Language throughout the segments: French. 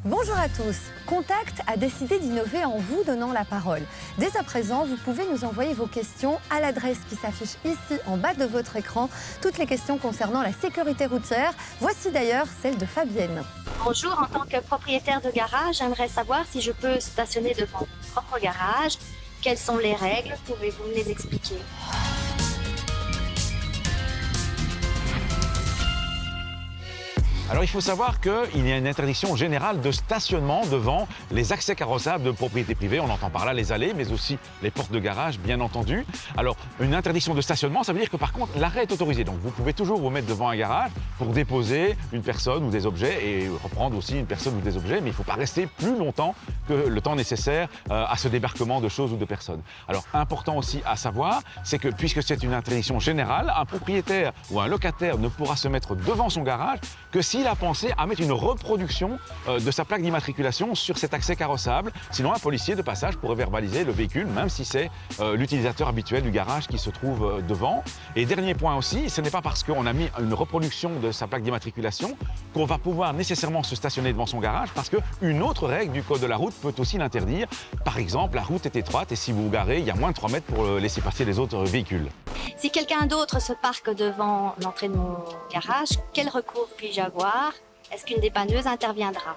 Bonjour à tous. Contact a décidé d'innover en vous donnant la parole. Dès à présent, vous pouvez nous envoyer vos questions à l'adresse qui s'affiche ici en bas de votre écran. Toutes les questions concernant la sécurité routière. Voici d'ailleurs celle de Fabienne. Bonjour, en tant que propriétaire de garage, j'aimerais savoir si je peux stationner devant mon propre garage. Quelles sont les règles? Pouvez-vous me les expliquer? Alors il faut savoir qu'il y a une interdiction générale de stationnement devant les accès carrossables de propriété privée. On entend par là les allées, mais aussi les portes de garage, bien entendu. Alors une interdiction de stationnement, ça veut dire que par contre l'arrêt est autorisé. Donc vous pouvez toujours vous mettre devant un garage pour déposer une personne ou des objets et reprendre aussi une personne ou des objets, mais il ne faut pas rester plus longtemps que le temps nécessaire à ce débarquement de choses ou de personnes. Alors important aussi à savoir, c'est que puisque c'est une interdiction générale, un propriétaire ou un locataire ne pourra se mettre devant son garage que s'il a pensé à mettre une reproduction de sa plaque d'immatriculation sur cet accès carrossable. Sinon, un policier de passage pourrait verbaliser le véhicule, même si c'est l'utilisateur habituel du garage qui se trouve devant. Et dernier point aussi, ce n'est pas parce qu'on a mis une reproduction de sa plaque d'immatriculation qu'on va pouvoir nécessairement se stationner devant son garage, parce qu'une autre règle du code de la route peut aussi l'interdire. Par exemple, la route est étroite et si vous vous garez, il y a moins de 3 mètres pour laisser passer les autres véhicules. Si quelqu'un d'autre se parque devant l'entrée de mon garage, quel recours puis-je avoir? Est-ce qu'une dépanneuse interviendra?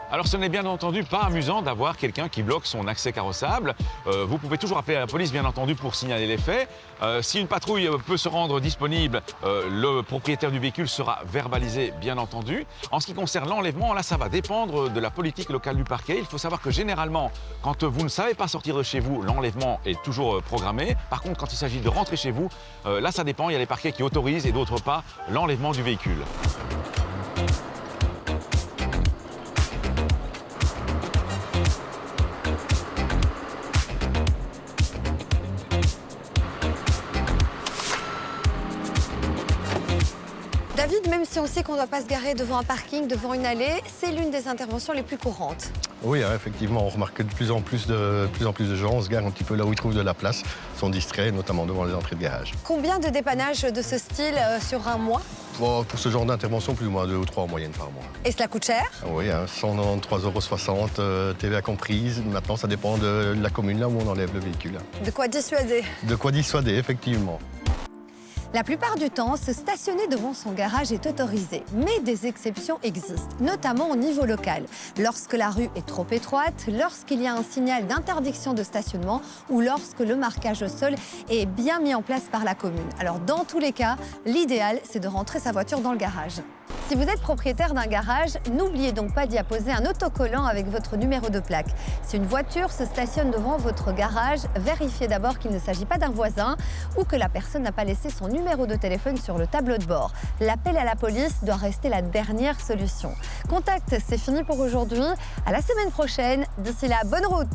Alors ce n'est bien entendu pas amusant d'avoir quelqu'un qui bloque son accès carrossable. Vous pouvez toujours appeler la police bien entendu pour signaler les faits. Si une patrouille peut se rendre disponible, le propriétaire du véhicule sera verbalisé bien entendu. En ce qui concerne l'enlèvement, là ça va dépendre de la politique locale du parquet. Il faut savoir que généralement, quand vous ne savez pas sortir de chez vous, l'enlèvement est toujours programmé. Par contre, quand il s'agit de rentrer chez vous, là ça dépend, il y a les parquets qui autorisent et d'autres pas l'enlèvement du véhicule. David, même si on sait qu'on ne doit pas se garer devant un parking, devant une allée, c'est l'une des interventions les plus courantes. Oui, effectivement, on remarque que de plus en plus de gens se garent un petit peu là où ils trouvent de la place, sont distraits, notamment devant les entrées de garage. Combien de dépannages de ce style sur un mois? Bon, pour ce genre d'intervention, plus ou moins 2 ou 3 en moyenne par mois. Et cela coûte cher? Oui, 193,60 €, TVA comprise. Maintenant, ça dépend de la commune là où on enlève le véhicule. De quoi dissuader? De quoi dissuader, effectivement. La plupart du temps, se stationner devant son garage est autorisé, mais des exceptions existent, notamment au niveau local. Lorsque la rue est trop étroite, lorsqu'il y a un signal d'interdiction de stationnement ou lorsque le marquage au sol est bien mis en place par la commune. Alors dans tous les cas, l'idéal, c'est de rentrer sa voiture dans le garage. Si vous êtes propriétaire d'un garage, n'oubliez donc pas d'y apposer un autocollant avec votre numéro de plaque. Si une voiture se stationne devant votre garage, vérifiez d'abord qu'il ne s'agit pas d'un voisin ou que la personne n'a pas laissé son numéro de téléphone sur le tableau de bord. L'appel à la police doit rester la dernière solution. Contact, c'est fini pour aujourd'hui. À la semaine prochaine. D'ici là, bonne route!